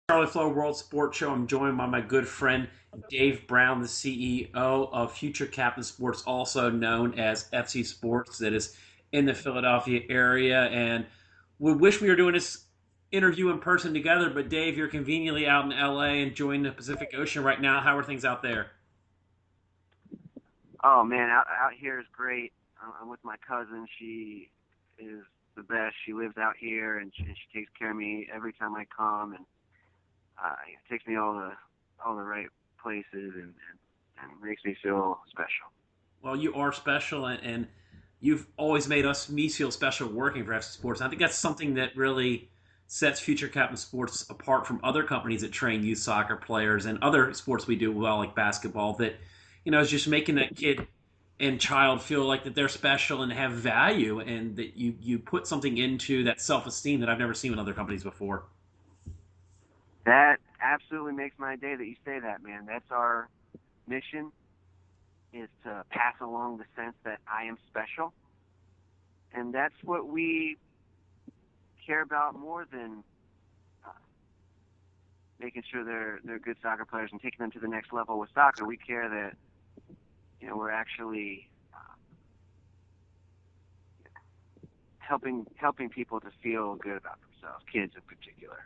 Charlie Flowe World Sports Show. I'm joined by my good friend Dave Brown, the CEO of Future Captain Sports, also known as FC Sports, that is in the Philadelphia area. And we wish we were doing this interview in person together, but Dave, you're conveniently out in LA enjoying the Pacific Ocean right now. How are things out there? Oh man, out here is great. I'm with my cousin. She is the best. She lives out here, and she takes care of me every time I come, and takes me all the right places, and makes me feel special. Well, you are special, and you've always made me feel special working for FC Sports. I think that's something that really sets Future Captain Sports apart from other companies that train youth soccer players and other sports we do well, like basketball. That is just making that kid and child feel like that they're special and have value, and that you put something into that self esteem that I've never seen in other companies before. That absolutely makes my day that you say that, man. That's our mission, is to pass along the sense that I am special, and that's what we care about more than uh, making sure they're good soccer players and taking them to the next level with soccer. We care that we're actually helping people to feel good about themselves, kids in particular.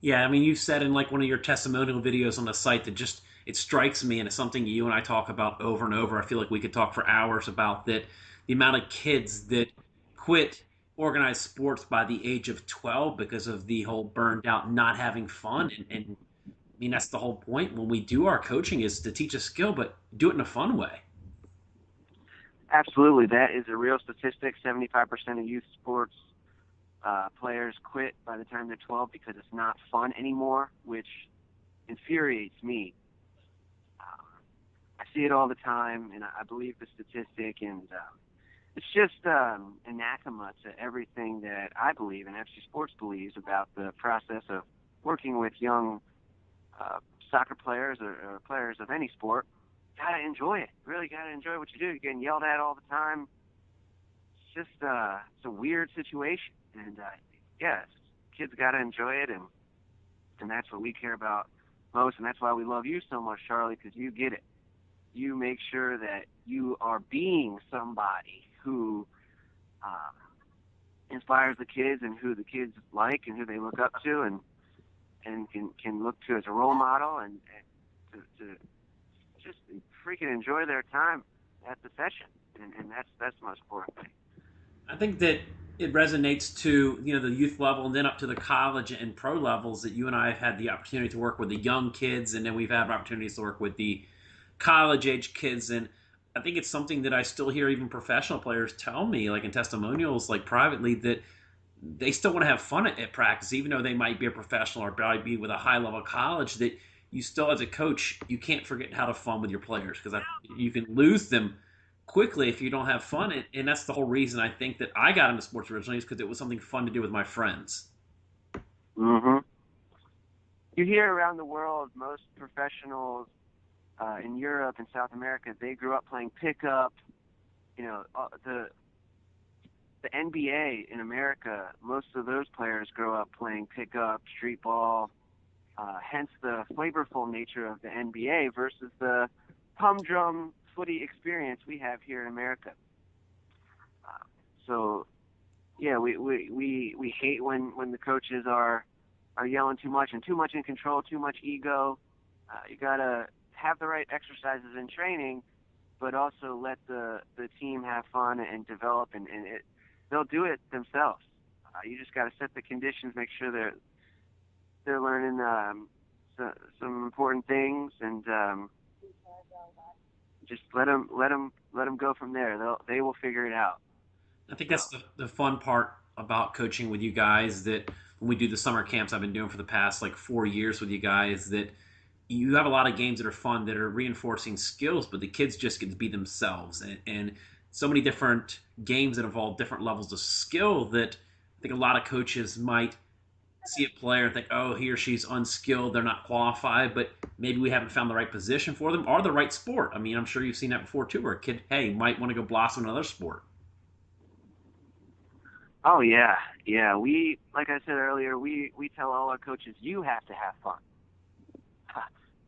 Yeah, I mean, you've said in like one of your testimonial videos on the site that just it strikes me, and it's something you and I talk about over and over. I feel like we could talk for hours about that. The amount of kids that quit organized sports by the age of 12 because of the whole burned out, not having fun, and I mean that's the whole point when we do our coaching is to teach a skill, but do it in a fun way. Absolutely, that is a real statistic. 75% of youth sports players quit by the time they're 12 because it's not fun anymore, which infuriates me. Um, I see it all the time, and I believe the statistic, and it's just anathema to everything that I believe and FC Sports believes about the process of working with young uh, soccer players or players of any sport. Gotta enjoy it. Really gotta enjoy what you do. You're getting yelled at all the time. It's just it's a weird situation, and yeah, kids gotta enjoy it, and that's what we care about most, and that's why we love you so much, Charlie, because you get it. You make sure that you are being somebody who um, inspires the kids and who the kids like and who they look up to, and can look to as a role model, and to just freaking enjoy their time at the session, and that's the most important thing. I think that it resonates to the youth level and then up to the college and pro levels that you and I have had the opportunity to work with the young kids, and then we've had opportunities to work with the college age kids. And I think it's something that I still hear even professional players tell me, like in testimonials, like privately, that they still want to have fun at practice, even though they might be a professional or probably be with a high level college. That you still, as a coach, you can't forget how to have fun with your players because you can lose them quickly if you don't have fun. And that's the whole reason I think that I got into sports originally is because it was something fun to do with my friends. hmm You hear around the world, most professionals in Europe and South America, they grew up playing pickup. The NBA in America, most of those players grow up playing pickup, street ball, hence the flavorful nature of the NBA versus the humdrum footy experience we have here in America. Uh, so yeah, we hate when the coaches are yelling too much and too much in control, too much ego. You gotta have the right exercises in training, but also let the team have fun and develop, and they'll do it themselves. You just got to set the conditions, make sure they're learning some important things, and just let them go from there. They will figure it out. I think So that's the fun part about coaching with you guys, that when we do the summer camps I've been doing for the past like 4 years with you guys, that you have a lot of games that are fun that are reinforcing skills, but the kids just get to be themselves, and so many different games that involve different levels of skill that I think a lot of coaches might see a player and think, oh, he or she's unskilled, they're not qualified, but maybe we haven't found the right position for them or the right sport. I mean, I'm sure you've seen that before too, where a kid, hey, might want to go blossom in another sport. Oh yeah, yeah. We, like I said earlier, we tell all our coaches, you have to have fun.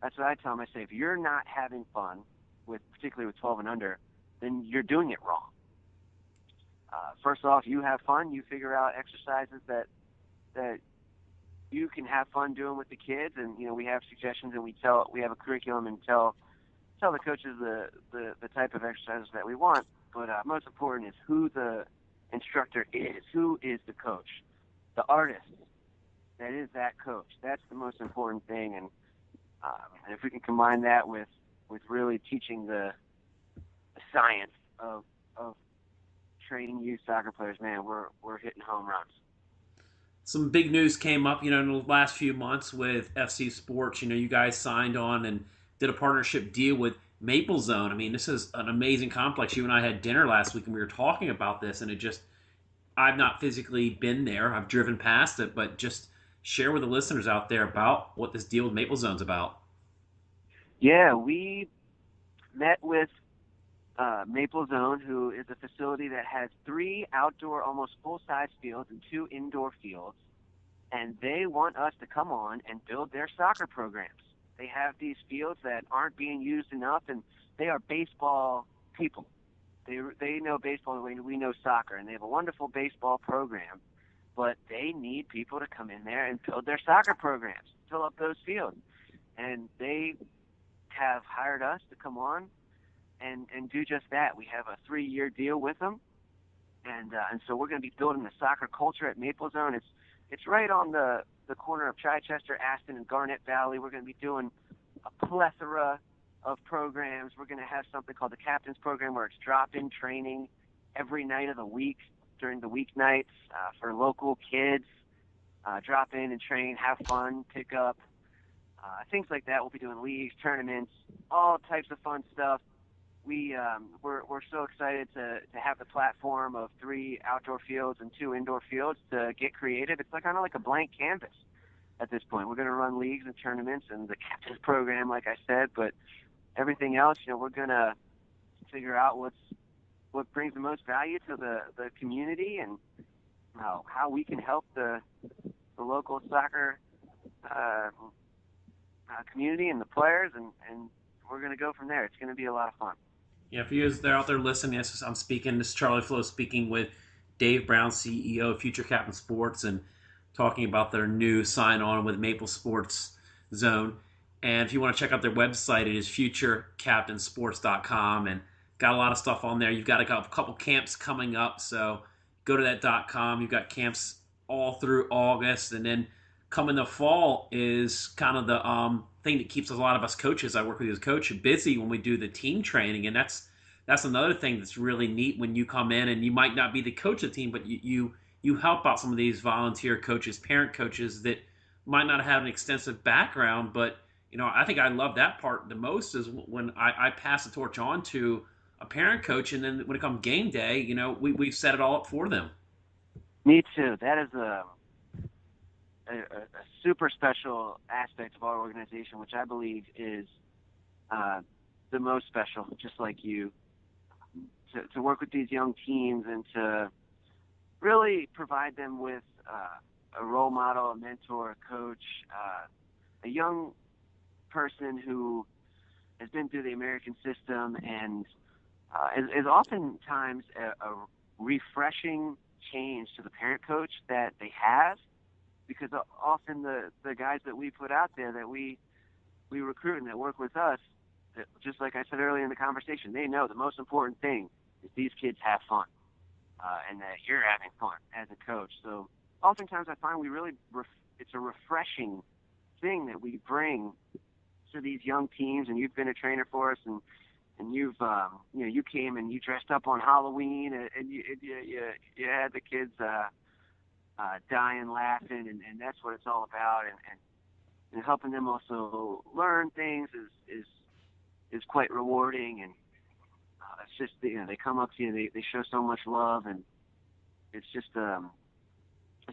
That's what I tell them. I say, if you're not having fun with, particularly with 12 and under, then you're doing it wrong. First off, you have fun. You figure out exercises that you can have fun doing with the kids, and we have suggestions, and we have a curriculum, and tell the coaches the type of exercises that we want. But most important is who the instructor is. Who is the coach? The artist that is that coach. That's the most important thing. And if we can combine that with really teaching the science of training youth soccer players, man, we're hitting home runs. Some big news came up, in the last few months with FC Sports. You guys signed on and did a partnership deal with Maple Zone. I mean, this is an amazing complex. You and I had dinner last week and we were talking about this, and it just, I've not physically been there. I've driven past it, but just share with the listeners out there about what this deal with Maple Zone's about. Yeah, we met with Maple Zone, who is a facility that has 3 outdoor, almost full-size fields and 2 indoor fields, and they want us to come on and build their soccer programs. They have these fields that aren't being used enough, and they are baseball people. They know baseball the way we know soccer, and they have a wonderful baseball program, but they need people to come in there and build their soccer programs, fill up those fields. And they have hired us to come on and do just that. We have a 3-year deal with them, and so we're going to be building the soccer culture at Maple Zone. It's right on the corner of Chichester, Aston, and Garnett Valley. We're going to be doing a plethora of programs. We're going to have something called the Captain's Program, where it's drop-in training every night of the week during the weeknights for local kids. Drop in and train, have fun, pick up, things like that. We'll be doing leagues, tournaments, all types of fun stuff. We're so excited to have the platform of 3 outdoor fields and 2 indoor fields to get creative. It's like kind of like a blank canvas at this point. We're going to run leagues and tournaments and the captain's program, like I said, but everything else, we're going to figure out what brings the most value to the community, and how we can help the local soccer community and the players, and we're going to go from there. It's going to be a lot of fun. Yeah, for you they're out there listening, I'm speaking. This is Charlie Flowe speaking with Dave Brown, CEO of Future Captain Sports, and talking about their new sign on with Maple Sports Zone. And if you want to check out their website, it is futurecaptainsports.com, and got a lot of stuff on there. You've got a couple camps coming up, so go to that.com. You've got camps all through August, and then coming the fall is kind of the thing that keeps a lot of us coaches. I work with you as a coach busy when we do the team training, and that's another thing that's really neat when you come in and you might not be the coach of the team, but you help out some of these volunteer coaches, parent coaches that might not have an extensive background, but I think I love that part the most is when I pass the torch on to a parent coach, and then when it comes game day, we've set it all up for them. Me too. That is a super special aspect of our organization, which I believe is the most special, just like you, to work with these young teams and to really provide them with a role model, a mentor, a coach, a young person who has been through the American system and is oftentimes a refreshing change to the parent coach that they have, because often the guys that we put out there that we recruit and that work with us, that, just like I said earlier in the conversation, they know the most important thing is these kids have fun, and that you're having fun as a coach. So oftentimes I find it's a refreshing thing that we bring to these young teams. And you've been a trainer for us, and you've you came and you dressed up on Halloween, and you had the kids dying laughing, and that's what it's all about. And helping them also learn things is quite rewarding. And it's just they come up to you, they show so much love, and it's just a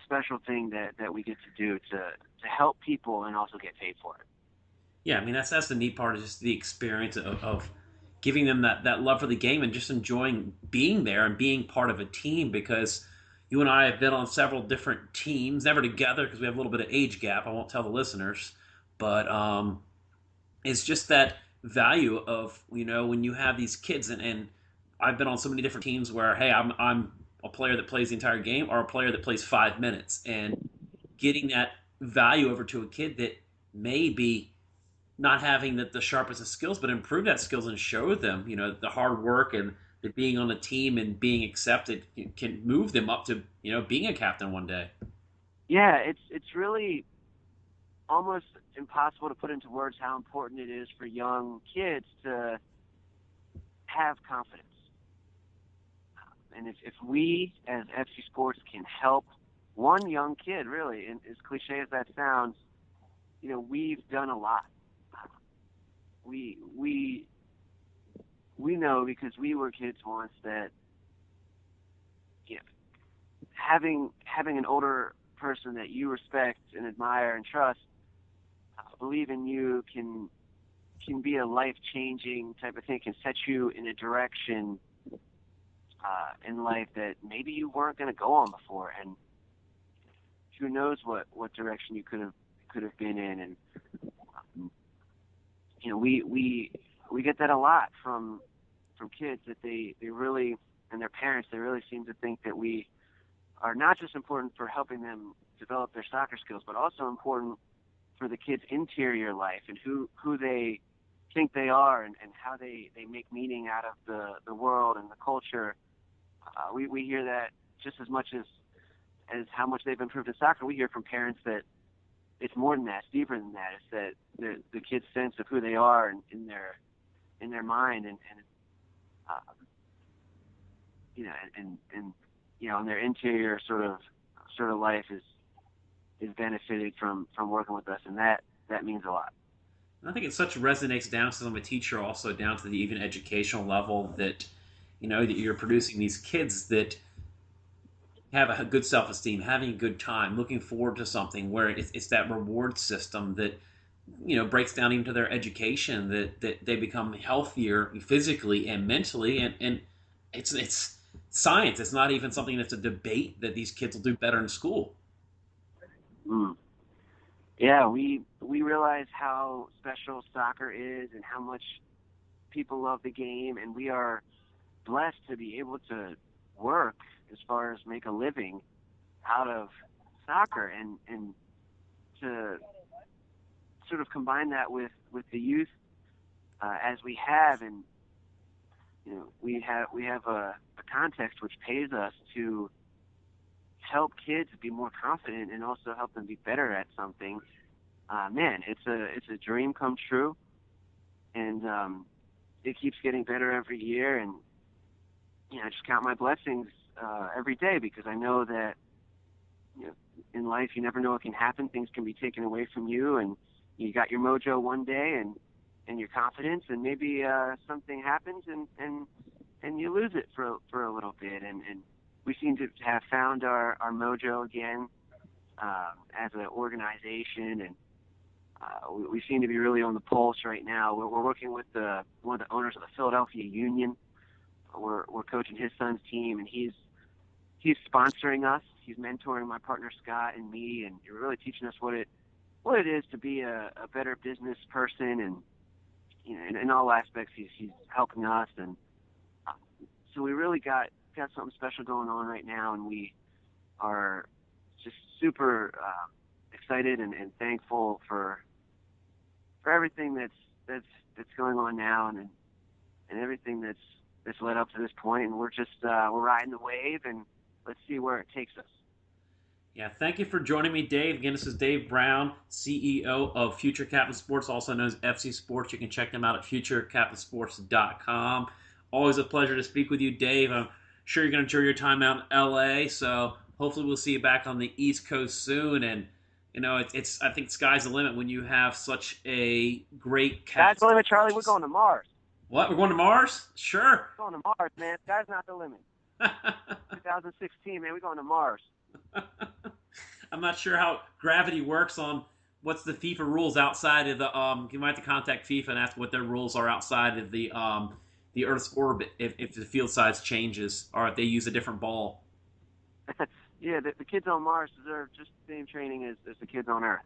special thing that we get to do to help people and also get paid for it. Yeah, I mean that's the neat part is just the experience of giving them that love for the game and just enjoying being there and being part of a team, because You and I have been on several different teams, never together because we have a little bit of age gap. I won't tell the listeners, but it's just that value of when you have these kids, and I've been on so many different teams where hey, I'm a player that plays the entire game or a player that plays 5 minutes, and getting that value over to a kid that may be not having the sharpest of skills, but improve that skills and show them, the hard work and the being on a team and being accepted can move them up to, being a captain one day. Yeah, it's really almost impossible to put into words how important it is for young kids to have confidence. And if we as FC Sports can help one young kid, really, and as cliche as that sounds, we've done a lot. We we we know because we were kids once that you know, having an older person that you respect and admire and trust believe in you can be a life changing type of thing. Can set you in a direction in life that maybe you weren't going to go on before, and who knows what direction you could have been in. And we get that a lot from kids, that they really, and their parents, they really seem to think that we are not just important for helping them develop their soccer skills, but also important for the kids' interior life and who they think they are, and how they make meaning out of the world and the culture. We hear that just as much as how much they've improved in soccer. We hear from parents that it's more than that, it's deeper than that. It's that the kids' sense of who they are in their mind, and and their interior sort of life is benefited from working with us, and that means a lot. And I think it such resonates down to I'm a teacher, also down to the even educational level that that you're producing these kids that have a good self-esteem, having a good time, looking forward to something, where it's that reward system that breaks down even to their education, that they become healthier physically and mentally, and it's science. It's not even something that's a debate that these kids will do better in school. Mm. Yeah, we realize how special soccer is and how much people love the game, and we are blessed to be able to work as far as make a living out of soccer, and to sort of combine that with the youth as we have. And we have a context which pays us to help kids be more confident and also help them be better at something. Man, it's a dream come true, and it keeps getting better every year. And I just count my blessings every day, because I know that in life you never know what can happen. Things can be taken away from you, and you got your mojo one day and your confidence, and maybe something happens and you lose it for a little bit. And we seem to have found our mojo again as an organization, and we seem to be really on the pulse right now. We're working with one of the owners of the Philadelphia Union. We're coaching his son's team, and he's sponsoring us. He's mentoring my partner Scott and me, and really teaching us what it is to be a better business person. And in all aspects, he's helping us. And so we really got something special going on right now, and we are just super excited and thankful for everything that's going on now, and everything that's led up to this point. And we're just we're riding the wave, and let's see where it takes us. Yeah, thank you for joining me, Dave. Again, this is Dave Brown, CEO of Future Captain Sports, also known as FC Sports. You can check them out at futurecaptainsports.com. Always a pleasure to speak with you, Dave. I'm sure you're going to enjoy your time out in LA, so hopefully we'll see you back on the East Coast soon. And it's I think sky's the limit when you have such a great Sky's the limit, Charlie. We're going to Mars. What? We're going to Mars? Sure. We're going to Mars, man. Sky's not the limit. 2016, man. We're going to Mars. I'm not sure how gravity works on what's the FIFA rules outside of the you might have to contact FIFA and ask what their rules are outside of the Earth's orbit if the field size changes or if they use a different ball. Yeah, the kids on Mars deserve just the same training as the kids on Earth.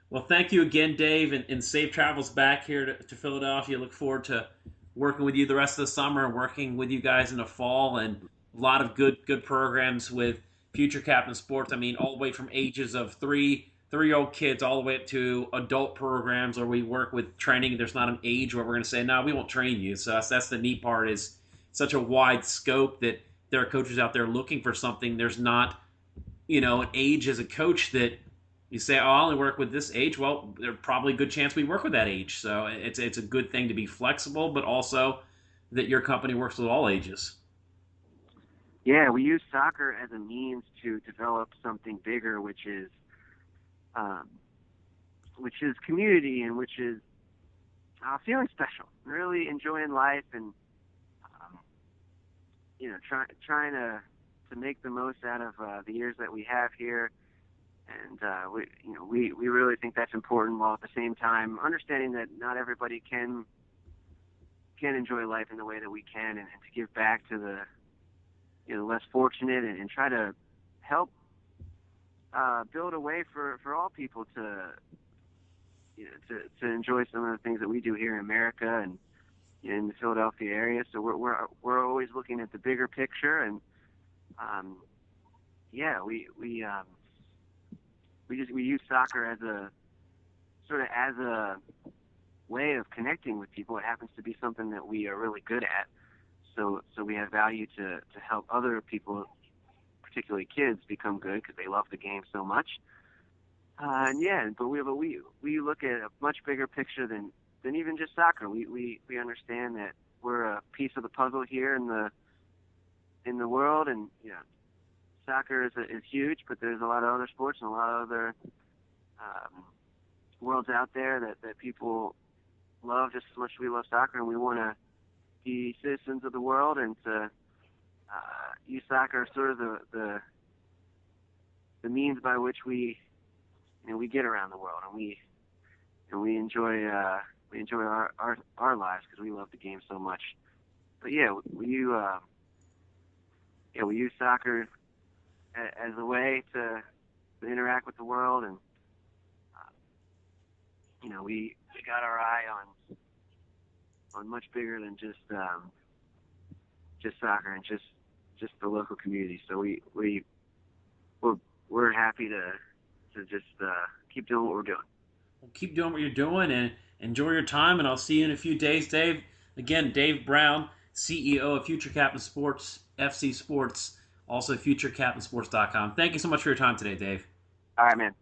Well, thank you again, Dave, and safe travels back here to Philadelphia. Look forward to working with you the rest of the summer and working with you guys in the fall, and a lot of good programs with Future Captain Sports. I mean, all the way from ages of three-year-old kids all the way up to adult programs, where we work with training. There's not an age where we're going to say, no, we won't train you. So that's the neat part, is such a wide scope that there are coaches out there looking for something. There's not, an age as a coach that you say, "Oh, I only work with this age." Well, there's probably a good chance we work with that age. So it's a good thing to be flexible, but also that your company works with all ages. Yeah, we use soccer as a means to develop something bigger, um, which is community, and which is feeling special, really enjoying life, and um, trying to make the most out of the years that we have here. And we really think that's important, while at the same time understanding that not everybody can enjoy life in the way that we can, and to give back to the less fortunate, and try to help build a way for all people to enjoy some of the things that we do here in America and in the Philadelphia area. So we're always looking at the bigger picture, and um, yeah, we use soccer as a way of connecting with people. It happens to be something that we are really good at. So we have value to help other people, particularly kids, become good because they love the game so much. And yeah, but we look at a much bigger picture than even just soccer. We understand that we're a piece of the puzzle here in the world, and soccer is huge, but there's a lot of other sports and a lot of other um, worlds out there that people love just as much as we love soccer, and we want to be citizens of the world, and to use soccer as sort of the means by which we get around the world, and we enjoy our lives because we love the game so much. But yeah, we use soccer as a way to interact with the world, and we got our eye on much bigger than just soccer and just the local community. So we're happy to just keep doing what we're doing. Well, keep doing what you're doing and enjoy your time. And I'll see you in a few days, Dave. Again, Dave Brown, CEO of Future Captain Sports, FC Sports, also futurecaptainsports.com. Thank you so much for your time today, Dave. All right, man.